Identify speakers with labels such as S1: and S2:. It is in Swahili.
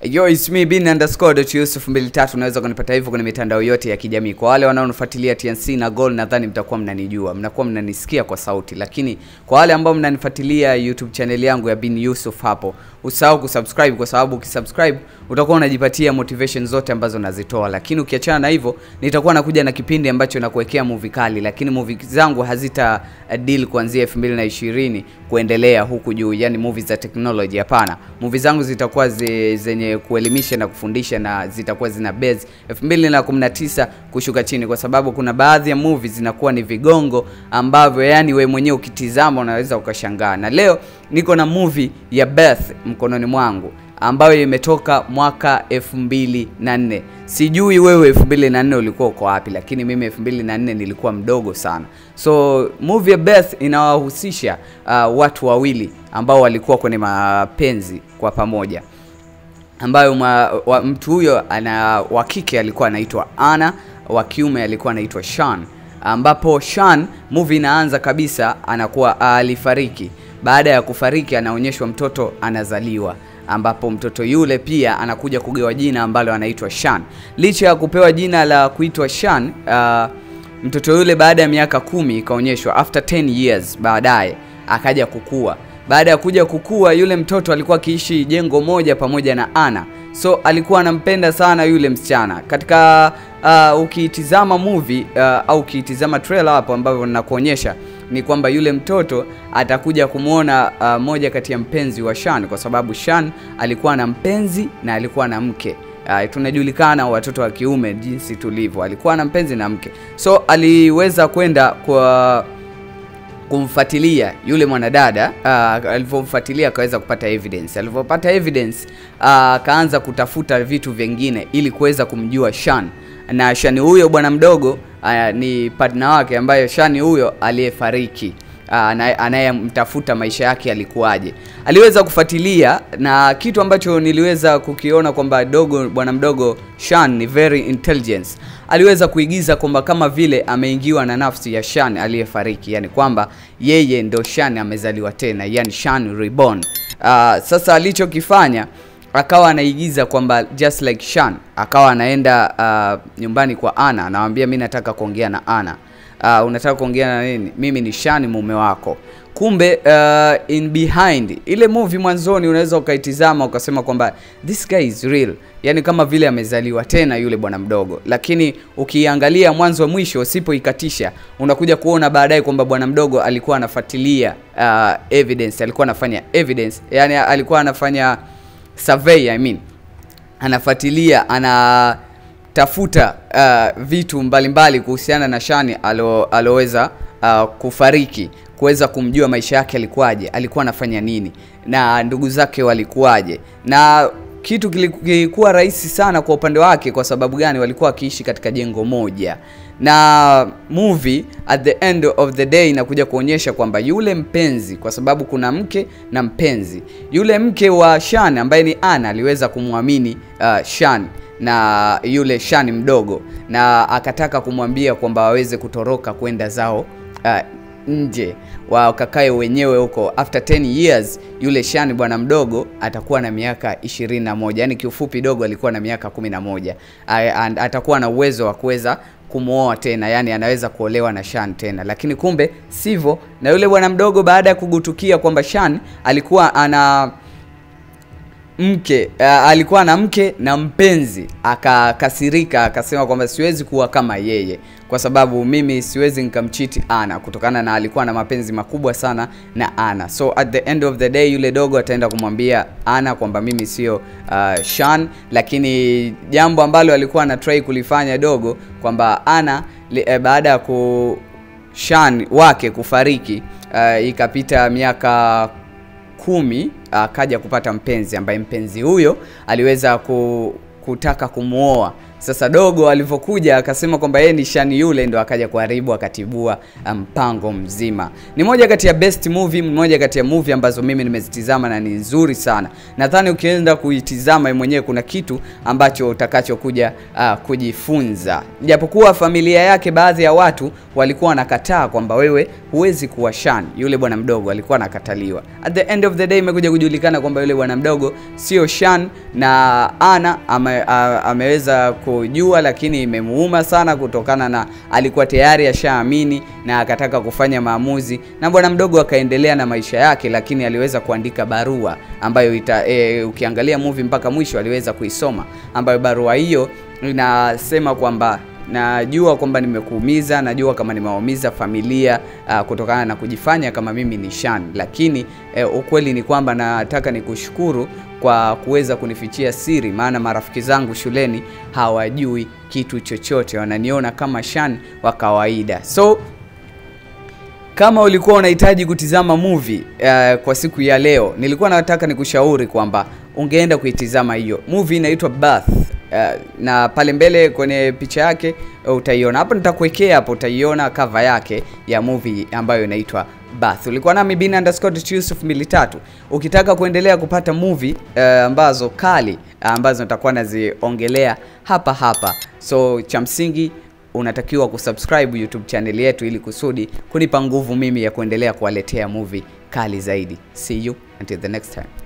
S1: Yo, it's me bin_Yusuf23. Unaweza kunipata hivyo kwenye mitandao yote ya kijamii. Kwa wale wanaonifuatilia TNC na Gold, nadhani mtakuwa mnanijua, mnakuwa mnanisikia kwa sauti. Lakini kwa wale ambao mnanifuatilia YouTube channel yangu ya Bin Yusuf, hapo usahau kusubscribe, kwa sababu ukisubscribe utakuwa unajipatia motivation zote ambazo nazitoa. Lakini ukiachana na hivyo, nitakuwa nakuja na kipindi ambacho nakuwekea movie kali, lakini movie zangu hazita deal kuanzia 2020 kuendelea huku juu, yani movie za technology. Hapana, movie zangu zitakuwa zenye kuelimisha na kufundisha, na zitakuwa zina base 2019 kushuka chini, kwa sababu kuna baadhi ya movies zinakuwa ni vigongo ambavyo yani we mwenyewe ukitizama unaweza ukashangaa. Na leo niko na movie ya Beth mkononi mwangu ambayo imetoka mwaka 2004. Sijui wewe 2004 ulikuwa uko wapi, lakini mimi 2004 nilikuwa mdogo sana. So movie ya Beth inawahusisha watu wawili ambao walikuwa kwenye mapenzi kwa pamoja, ambayo mtu huyo wa kike alikuwa anaitwa Anna, wa kiume alikuwa anaitwa Sean. Ambapo Sean, movie inaanza kabisa, anakuwa alifariki. Baada ya kufariki anaonyeshwa mtoto anazaliwa, ambapo mtoto yule pia anakuja kugewa jina ambalo anaitwa Sean. Licha ya kupewa jina la kuitwa Sean, mtoto yule baada ya miaka 10 ikaonyeshwa, after 10 years baadaye akaja kukua. Baada ya kuja kukua, yule mtoto alikuwa akiishi jengo moja pamoja na Anna. So alikuwa anampenda sana yule msichana. Katika ukitizama movie au ukitizama trailer hapo ambavyo ninakuonyesha, ni kwamba yule mtoto atakuja kumuona moja kati ya mpenzi wa Sean, kwa sababu Sean alikuwa na mpenzi na alikuwa na mke. Tunajulikana watoto wa kiume jinsi tulivyo, alikuwa na mpenzi na mke. So aliweza kwenda kwa kumfuatilia yule mwanadada. Alipomfuatilia akaweza kupata evidence. Alipopata evidence akaanza kutafuta vitu vingine ili kuweza kumjua Sean. Na Sean huyo bwana mdogo ni partner wake, ambaye Sean huyo aliyefariki, anayemtafuta maisha yake alikuwaje. Aliweza kufuatilia, na kitu ambacho niliweza kukiona kwamba bwana mdogo Sean ni very intelligent. Aliweza kuigiza kwamba kama vile ameingiwa na nafsi ya Sean aliyefariki, yani kwamba yeye ndo Sean amezaliwa tena, yani Sean reborn. Sasa alichokifanya, akawa anaigiza kwamba just like Sean, akawa anaenda nyumbani kwa Anna, anamwambia mimi nataka kuongea na Anna. Unataka kuongea na nini? Mimi ni Sean, mume wako. Kumbe in behind ile movie mwanzoni unaweza ukaitizama ukasema kwamba this guy is real, yani kama vile amezaliwa tena yule bwana mdogo. Lakini ukiangalia mwanzo wa mwisho usipoikatisha, unakuja kuona baadaye kwamba bwana mdogo alikuwa anafuatilia evidence, alikuwa anafanya evidence, yani alikuwa anafanya survey, anafuatilia, anatafuta vitu mbalimbali kuhusiana na Sean aloweza kufariki, kuweza kumjua maisha yake alikuwaje, alikuwa anafanya nini, na ndugu zake walikuwaje. Na kitu kilikuwa rahisi sana kwa upande wake. Kwa sababu gani? Walikuwa wakiishi katika jengo moja. Na movie at the end of the day inakuja kuonyesha kwamba yule mpenzi, kwa sababu kuna mke na mpenzi, yule mke wa Sean ambaye ni Anna aliweza kumwamini Sean na yule Sean mdogo, na akataka kumwambia kwamba waweze kutoroka kwenda zao nje, wakakae wenyewe huko. After 10 years yule Sean bwana mdogo atakuwa na miaka 21, yani kiufupi dogo alikuwa na miaka 11. Atakuwa na uwezo wa kuweza kumuoa tena, yani anaweza kuolewa na Sean tena. Lakini kumbe sivyo, na yule bwana mdogo baada ya kugutukia kwamba Sean alikuwa ana mke, alikuwa na mke na mpenzi, akakasirika, akasema kwamba siwezi kuwa kama yeye, kwa sababu mimi siwezi nikamcheat Anna, kutokana na alikuwa na mapenzi makubwa sana na Anna. So at the end of the day yule dogo ataenda kumwambia Anna kwamba mimi sio Sean. Lakini jambo ambalo alikuwa na try kulifanya dogo, kwamba Anna baada ya Sean wake kufariki, ikapita miaka 10, akaja kupata mpenzi, ambaye mpenzi huyo aliweza kutaka kumuoa. Sasa dogo alivyokuja akasema kwamba yeye ni Shan yule, ndo akaja kuharibu, akatibua mpango mzima. Ni moja kati ya best movie, moja kati ya movie ambazo mimi nimezitizama na ni nzuri sana. Nadhani ukienda kuitizama mwenyewe kuna kitu ambacho utakachokuja kujifunza. Japokuwa familia yake baadhi ya watu walikuwa wanakataa kwamba wewe huwezi kuwa Shan, yule bwana mdogo alikuwa anakataliwa. At the end of the day imekuja kujulikana kwamba yule bwana mdogo sio Shan, na Ana ameweza kujua, lakini imemuuma sana kutokana na alikuwa tayari ashaamini na akataka kufanya maamuzi, na bwana mdogo akaendelea na maisha yake, lakini aliweza kuandika barua ambayo ukiangalia movie mpaka mwisho aliweza kuisoma, ambayo barua hiyo inasema kwamba najua kwamba nimekuumiza, najua kama nimewaumiza familia kutokana na kujifanya kama mimi ni Shan, lakini ukweli ni kwamba nataka nikushukuru kwa kuweza kunifichia siri, maana marafiki zangu shuleni hawajui kitu chochote, wananiona kama Shan wa kawaida. So kama ulikuwa unahitaji kutizama movie kwa siku ya leo, nilikuwa nataka nikushauri kwamba ungeenda kuitizama hiyo movie. Inaitwa Bath. Na pale mbele kwenye picha yake utaiona hapo, nitakuwekea hapo, utaiona cover yake ya movie ambayo inaitwa Bath. Ulikuwa nami bin_Yusuf 23. Ukitaka kuendelea kupata movie ambazo kali ambazo nitakuwa naziongelea hapa, so cha msingi unatakiwa kusubscribe YouTube channel yetu ili kusudi kunipa nguvu mimi ya kuendelea kuwaletea movie kali zaidi. See you until the next time.